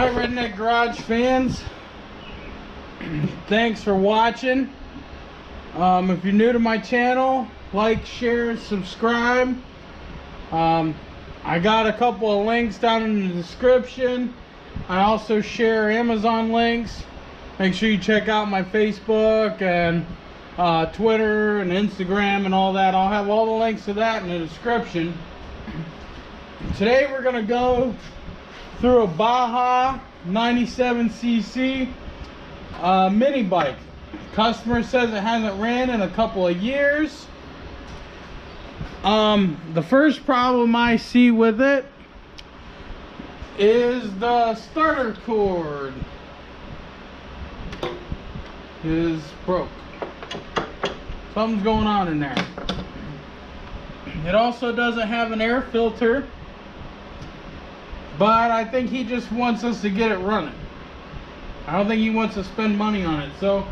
Alright, Redneck Garage fans, thanks for watching. If you're new to my channel, like, share, subscribe. I got a couple of links down in the description. I also share Amazon links. Make sure you check out my Facebook and Twitter and Instagram and all that. I'll have all the links to that in the description. Today we're going to go through a Baja 97cc mini bike. Customer says it hasn't ran in a couple of years. The first problem I see with it is the starter cord is broke. Something's going on in there. It also doesn't have an air filter, but I think he just wants us to get it running. I don't think he wants to spend money on it. So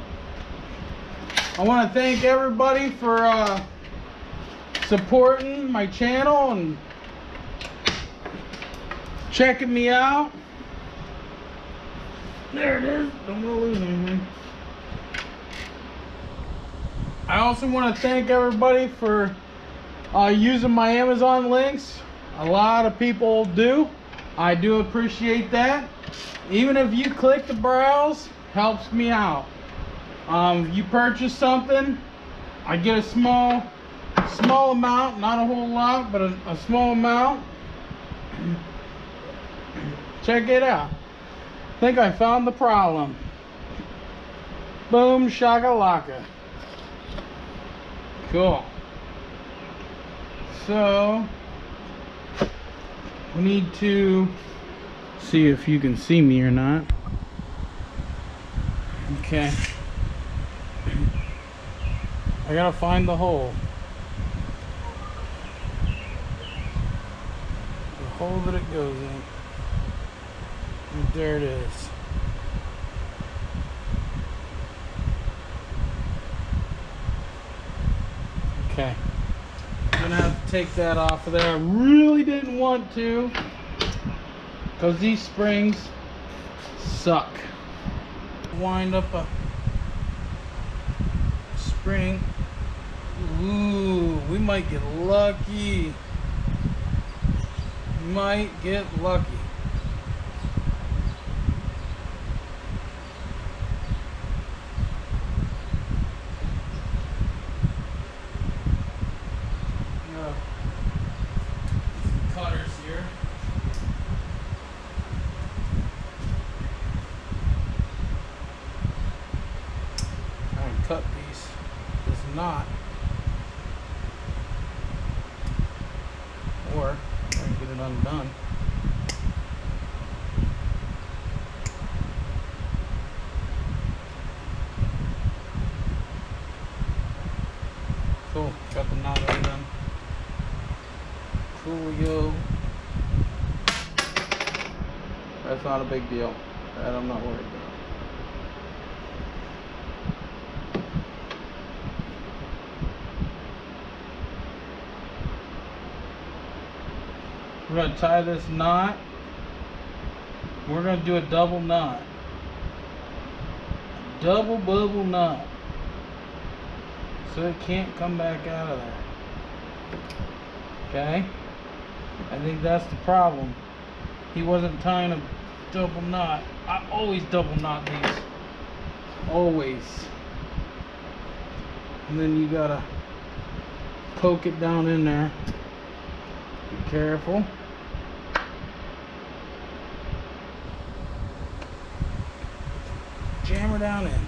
I want to thank everybody for supporting my channel and checking me out. There it is. Don't want to lose anything. I also want to thank everybody for using my Amazon links. A lot of people do. I do appreciate that. Even if you click the browse, helps me out. If you purchase something, I get a small amount, not a whole lot, but a small amount. Check it out. I think I found the problem. Boom shakalaka. Cool. So we need to see if you can see me or not. Okay. I gotta find the hole. The hole that it goes in. And there it is. Okay. I'm gonna have to take that off of there. I really didn't want to, because these springs suck. Wind up a spring. Ooh, we might get lucky. Might get lucky. Cutters here. I can cut this knot, or I can get it undone. Cool, got the knot undone. Coolio. That's not a big deal. That I'm not worried about. We're going to tie this knot. We're going to do a double knot. Double bubble knot. So it can't come back out of there. Okay? I think that's the problem. He wasn't tying a double knot. I always double knot these. Always. And then you gotta poke it down in there. Be careful. Jam her down in.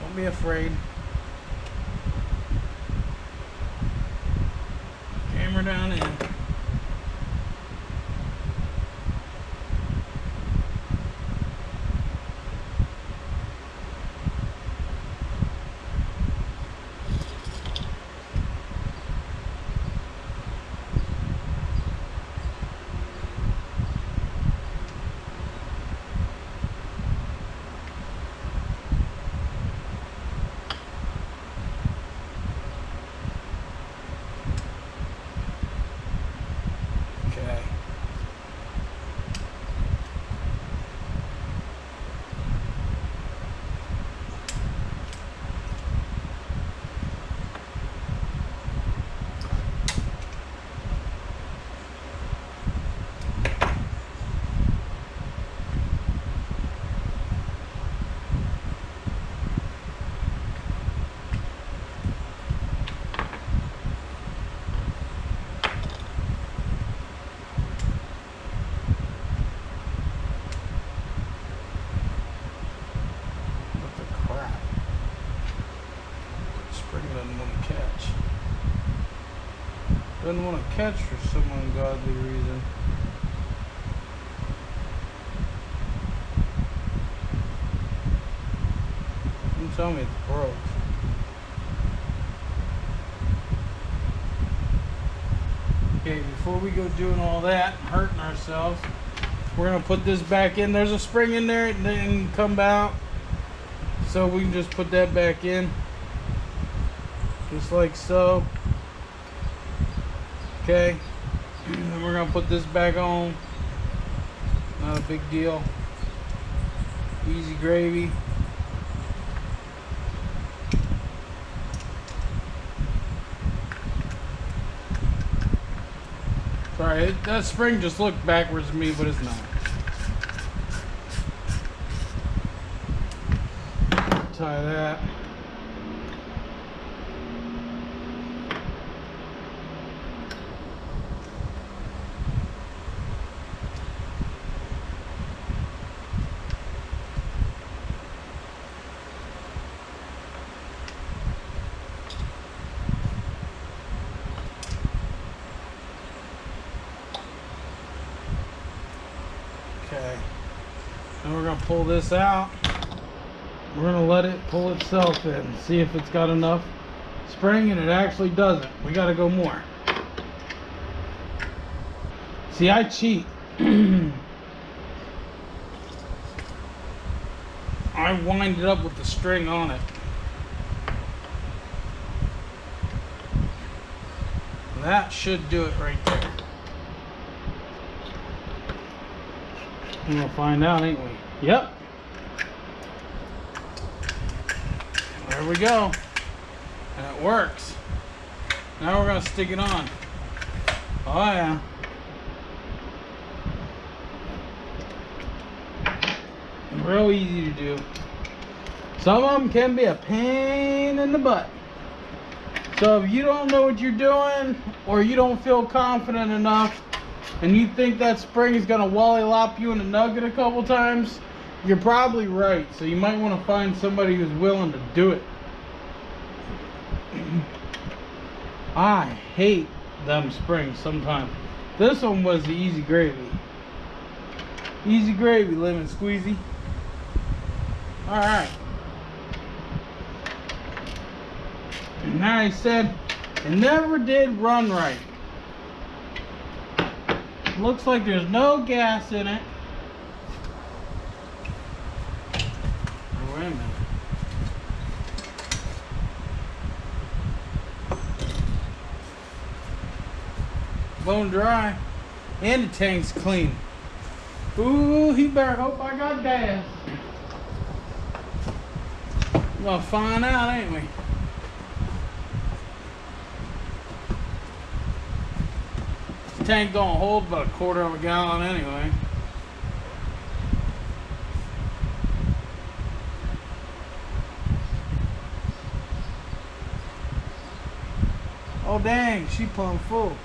Don't be afraid. Jam her down in. Doesn't want to catch for some ungodly reason. Don't tell me it's broke. Okay, before we go doing all that, hurting ourselves, we're gonna put this back in. There's a spring in there, it didn't come out, so we can just put that back in, just like so. Okay, then we're gonna put this back on. Not a big deal. Easy gravy. Sorry, that spring just looked backwards to me, but it's not. Tie that. Okay, then we're gonna pull this out. We're gonna let it pull itself in, see if it's got enough spring, and it actually doesn't. We gotta go more. See, I cheat. I wind it up with the string on it. That should do it right there. We're gonna find out, ain't we? Yep. There we go. And it works. Now we're gonna stick it on. Oh yeah. Real easy to do. Some of them can be a pain in the butt. So if you don't know what you're doing, or you don't feel confident enough, and you think that spring is gonna wally-lop you in a nugget a couple times, you're probably right. So you might want to find somebody who's willing to do it. I hate them springs sometimes. This one was the easy gravy. Easy gravy, lemon squeezy. Alright. And now I said it never did run right. Looks like there's no gas in it. Oh, wait a minute. Bone dry. And the tank's clean. Ooh, he better hope I got gas. We're gonna find out, ain't we? This tank don't hold but 1/4 of a gallon anyway. Oh dang, she plumb full.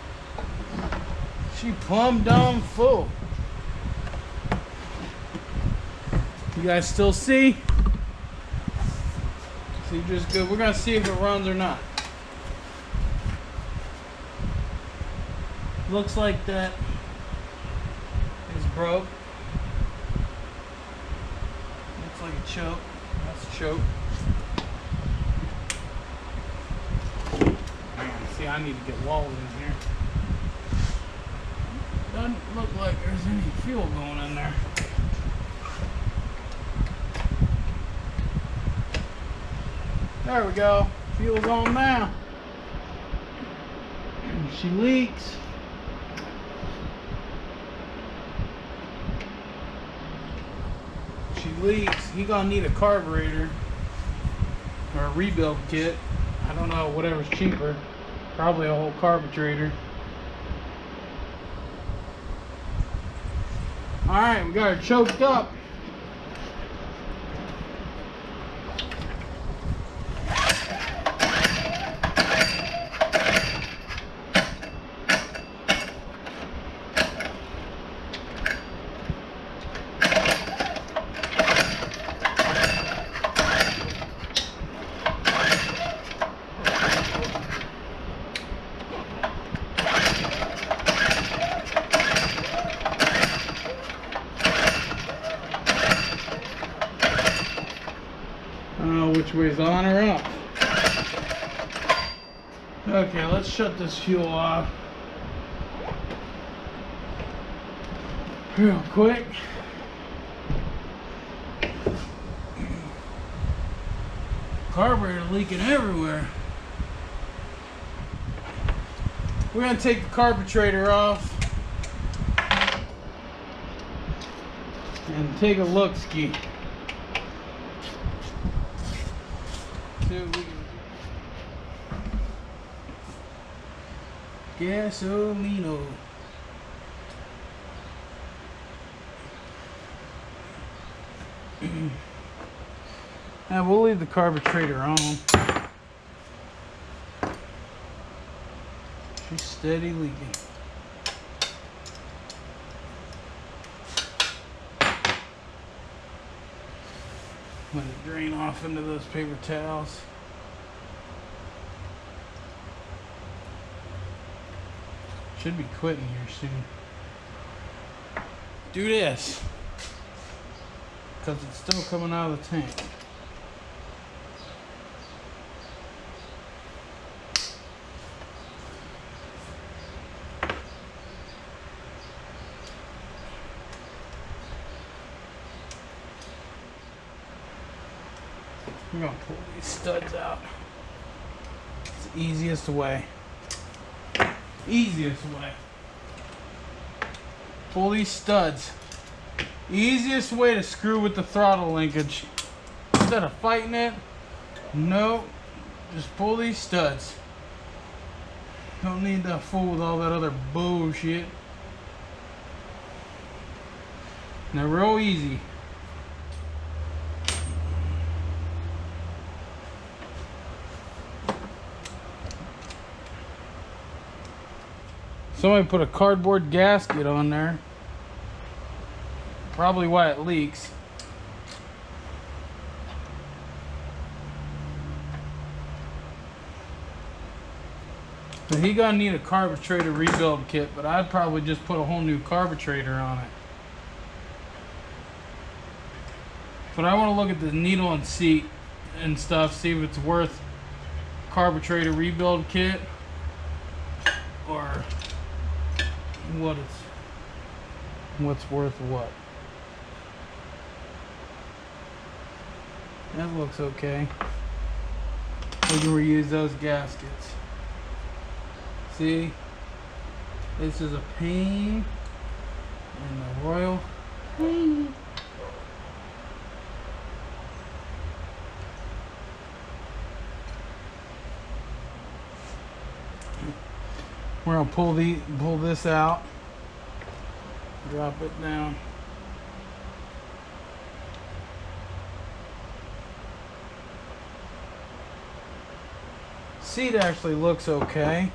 She plumb dumb full. You guys still see? See, just good. We're gonna see if it runs or not. Looks like that is broke. Looks like a choke. That's a choke. Man, see, I need to get walls in here. Doesn't look like there's any fuel going in there. There we go. Fuel's on now. She leaks. She leaks. He gonna need a carburetor or a rebuild kit. I don't know, whatever's cheaper. Probably a whole carburetor. Alright, we got her choked up. which way's on or off. Okay, let's shut this fuel off real quick. Carburetor leaking everywhere. We're gonna take the carburetor off and take a look-ski. See what we can do. Gasolino. Now we'll leave the carburetor on. She's steady leaking. Let it drain off into those paper towels. Should be quitting here soon. Do this, because it's still coming out of the tank. I'm gonna pull these studs out. It's the easiest way. Easiest way. Pull these studs. Easiest way to screw with the throttle linkage. Instead of fighting it, no, just pull these studs. Don't need to fool with all that other bullshit. And they're real easy. Somebody put a cardboard gasket on there. Probably why it leaks. But he gonna need a carburetor rebuild kit, but I'd probably just put a whole new carburetor on it. But I want to look at the needle and seat and stuff, see if it's worth carburetor rebuild kit or what's worth what. That looks okay. We can reuse those gaskets. See, this is a pain in the royal. We're gonna pull this out, drop it down. Seat actually looks okay.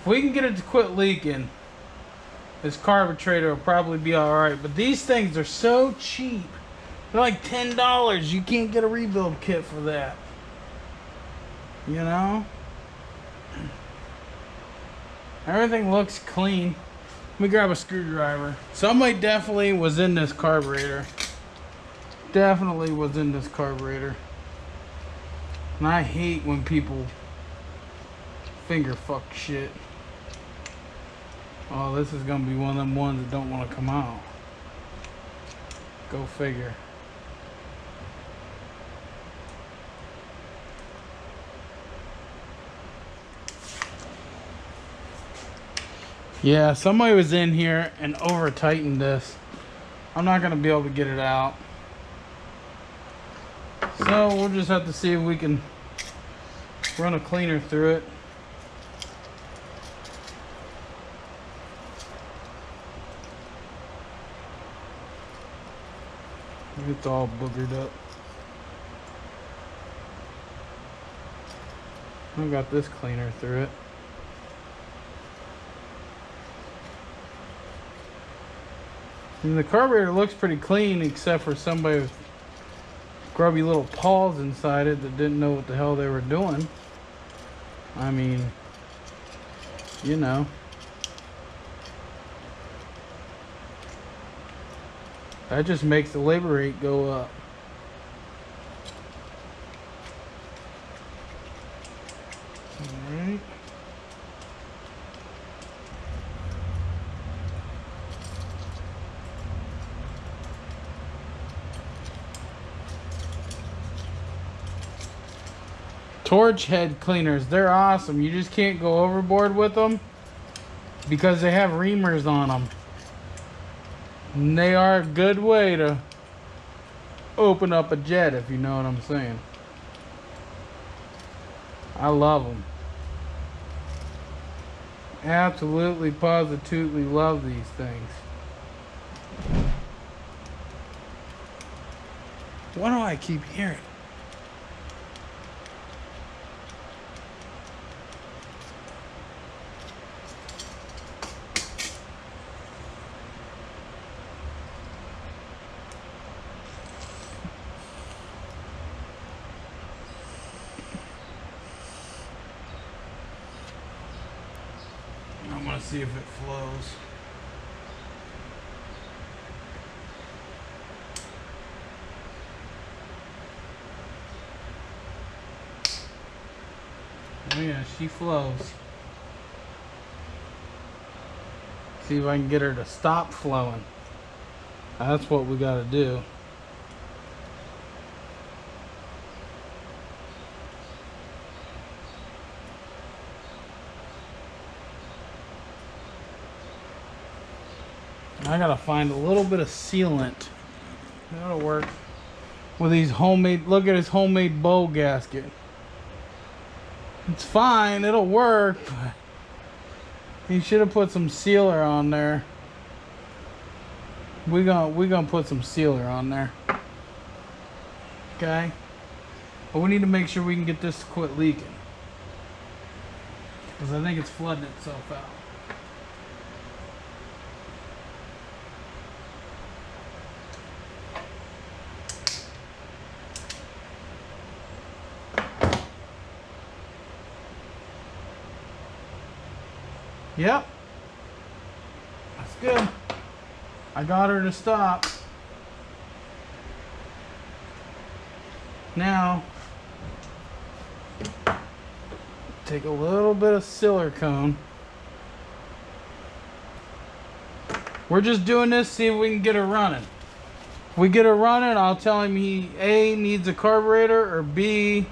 If we can get it to quit leaking, this carburetor will probably be alright. But these things are so cheap. They're like $10. You can't get a rebuild kit for that. You know? Everything looks clean. Let me grab a screwdriver. Somebody definitely was in this carburetor. Definitely was in this carburetor. And I hate when people finger fuck shit. Oh, this is gonna be one of them ones that don't want to come out. Go figure. Yeah, somebody was in here and over tightened this. I'm not gonna be able to get it out. So we'll just have to see if we can run a cleaner through it. It's all boogered up. I got this cleaner through it. And the carburetor looks pretty clean, except for somebody with grubby little paws inside it that didn't know what the hell they were doing. I mean, you know. That just makes the labor rate go up. Alright. Torch head cleaners, they're awesome. You just can't go overboard with them because they have reamers on them. And they are a good way to open up a jet, if you know what I'm saying. I love them. Absolutely, positively love these things. Why do I keep hearing? I want to see if it flows. Oh yeah, she flows. See if I can get her to stop flowing. That's what we got to do. I gotta find a little bit of sealant. That'll work with these homemade. Look at his homemade bow gasket. It's fine, it'll work, but he should have put some sealer on there. We're gonna put some sealer on there. Okay? But we need to make sure we can get this to quit leaking, because I think it's flooding itself out. Yep. That's good. I got her to stop. Now, take a little bit of silicone. We're just doing this, see if we can get her running. If we get her running, I'll tell him he A, needs a carburetor, or B,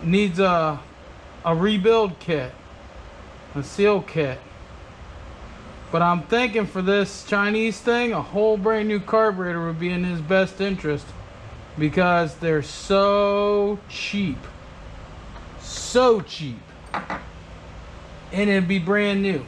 needs a rebuild kit. A seal kit. But I'm thinking for this Chinese thing, a whole brand new carburetor would be in his best interest, because they're so cheap. So cheap. And it'd be brand new.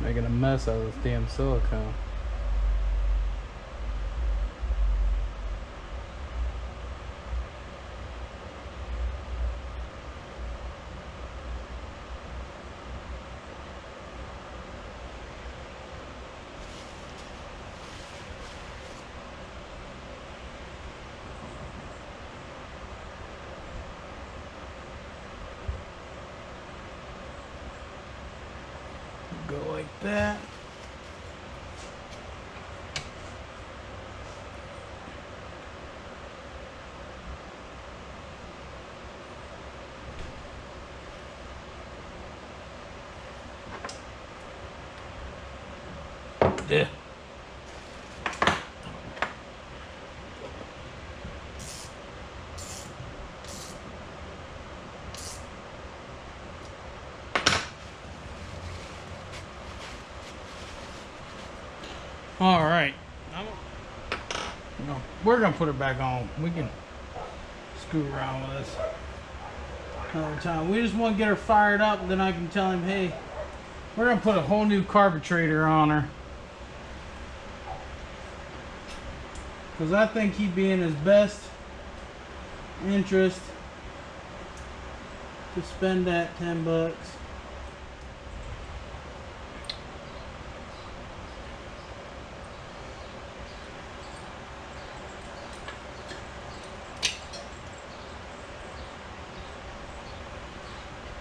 Making a mess out of this damn silicone. Go like that. Yeah. All right, we're gonna put it back on. We can screw around with this another time. We just want to get her fired up, and then I can tell him, hey, we're gonna put a whole new carburetor on her, because I think he'd be in his best interest to spend that $10.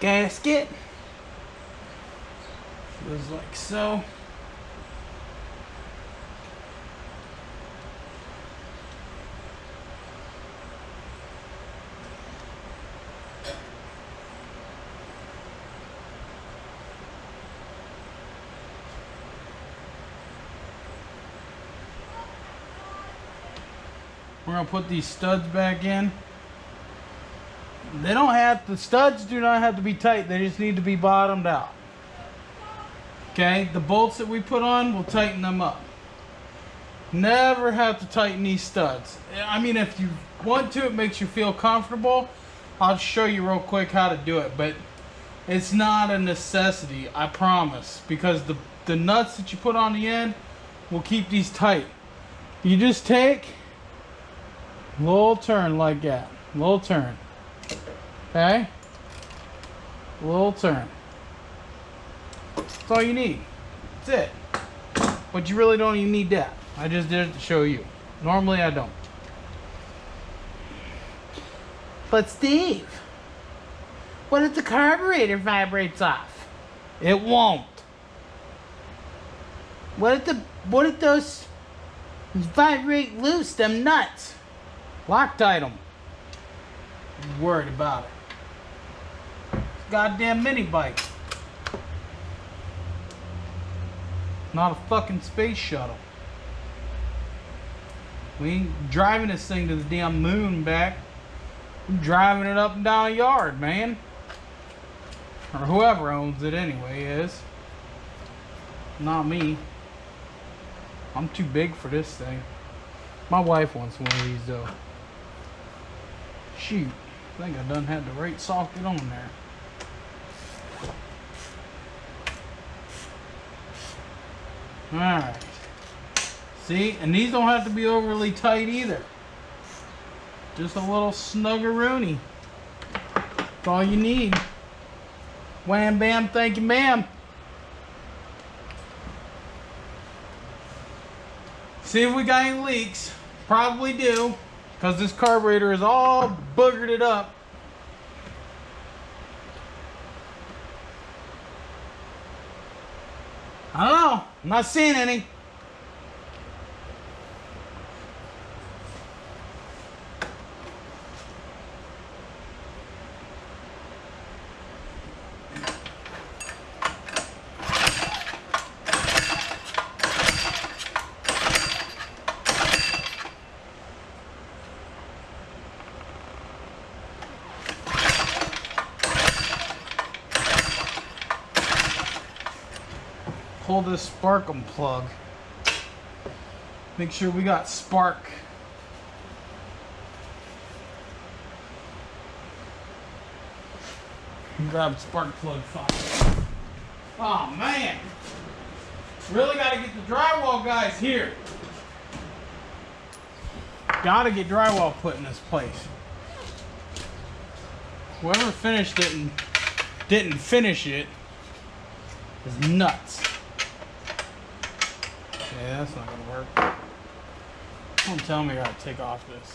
gasket. Goes like so. We're gonna put these studs back in. They don't have, the studs do not have to be tight, they just need to be bottomed out. Okay, the bolts that we put on, we'll tighten them up. Never have to tighten these studs. I mean, if you want to, it makes you feel comfortable. I'll show you real quick how to do it, but it's not a necessity, I promise, because the nuts that you put on the end will keep these tight. You just take a little turn like that, little turn, okay, little turn. That's all you need. That's it. But you really don't even need that. I just did it to show you. Normally I don't. But Steve, what if the carburetor vibrates off? It won't. What if those vibrate loose, them nuts? Loctite them. I'm worried about it. It's a goddamn mini bike. Not a fucking space shuttle. We ain't driving this thing to the damn moon and back. We're driving it up and down a yard, man. Or whoever owns it anyway is. Not me. I'm too big for this thing. My wife wants one of these though. Shoot. I think I done had the right socket on there. Alright. See? And these don't have to be overly tight either. Just a little snuggeroony. That's all you need. Wham bam, thank you ma'am. See if we got any leaks. Probably do. Because this carburetor is all boogered it up. I don't know. I'm not seeing any. Pull this sparkum plug. Make sure we got spark. Grab spark plug 5. Oh man! Really gotta get the drywall guys here. Gotta get drywall put in this place. Whoever finished it and didn't finish it is nuts. Yeah, that's not gonna work. Don't tell me I gotta take off this.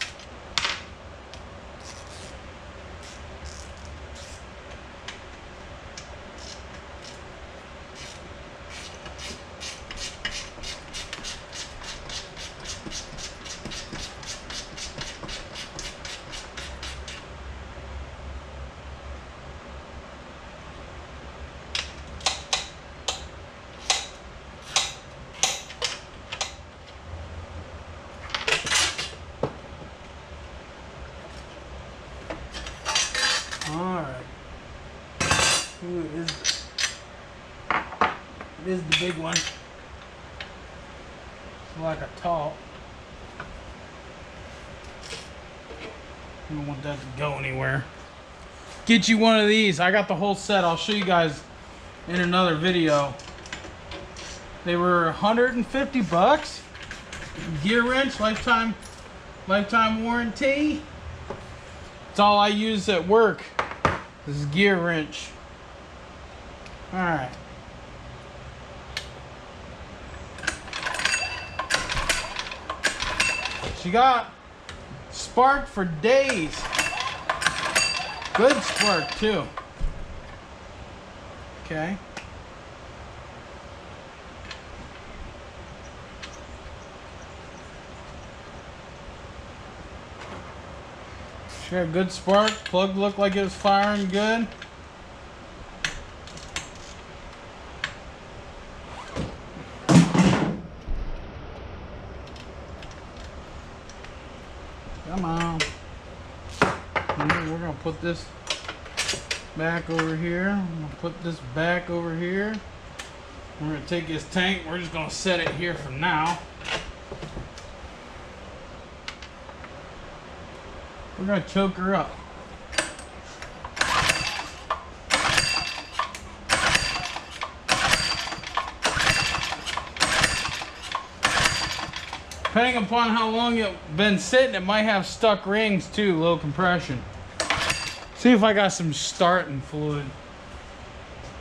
Alright. Who is it? It is the big one. It's like a top. I don't want that to go anywhere. Get you one of these. I got the whole set. I'll show you guys in another video. They were 150 bucks. Gear wrench, lifetime warranty. It's all I use at work. This is gear wrench. Alright. She got spark for days. Good spark too. Okay. She got a good spark. Plug looked like it was firing good. Come on. We're going to put this back over here. I'm going to put this back over here. We're going to take this tank. We're just going to set it here for now. We're going to choke her up. Depending upon how long it's been sitting, it might have stuck rings too, low compression. See if I got some starting fluid.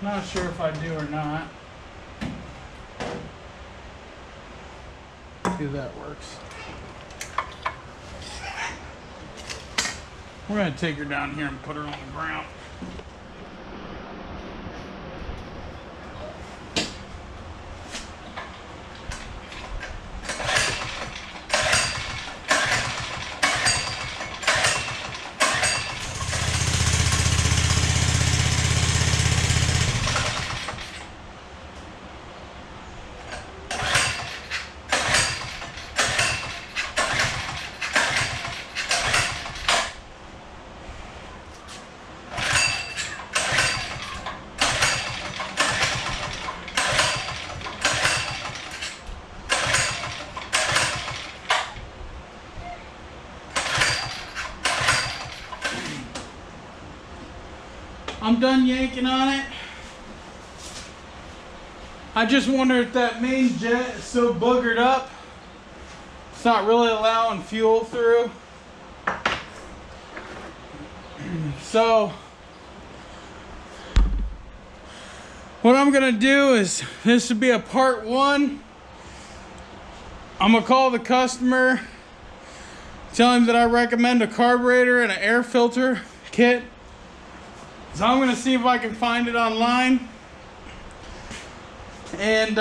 Not sure if I do or not. See if that works. We're going to take her down here and put her on the ground. I'm done yanking on it. I just wonder if that main jet is so boogered up, it's not really allowing fuel through. So what I'm gonna do is, this would be a part one. I'm gonna call the customer, tell him that I recommend a carburetor and an air filter kit. So I'm going to see if I can find it online and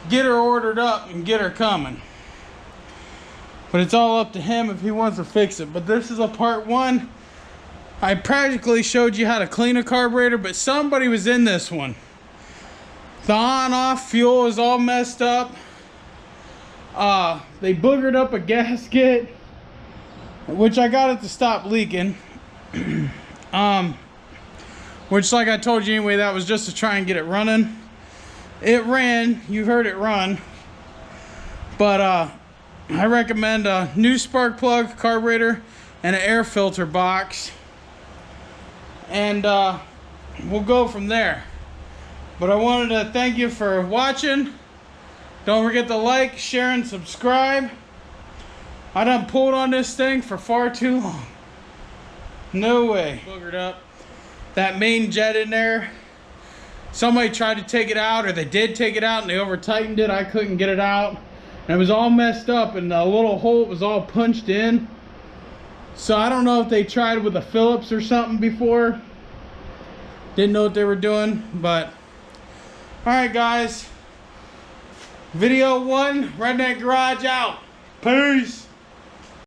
get her ordered up and get her coming. But it's all up to him if he wants to fix it. But this is a part one. I practically showed you how to clean a carburetor, but somebody was in this one. The on-off fuel is all messed up. They boogered up a gasket, which I got it to stop leaking. Which, like I told you anyway, that was just to try and get it running. It ran, you heard it run, but I recommend a new spark plug, carburetor, and an air filter box, and we'll go from there. But I wanted to thank you for watching. Don't forget to like, share, and subscribe. I done pulled on this thing for far too long. No way. Boogered up. That main jet in there, somebody tried to take it out, or they did take it out and they over tightened it. I couldn't get it out. And it was all messed up, and the little hole was all punched in. So I don't know if they tried with a Phillips or something before. Didn't know what they were doing, but alright guys. Video 1, Redneck Garage out. Peace.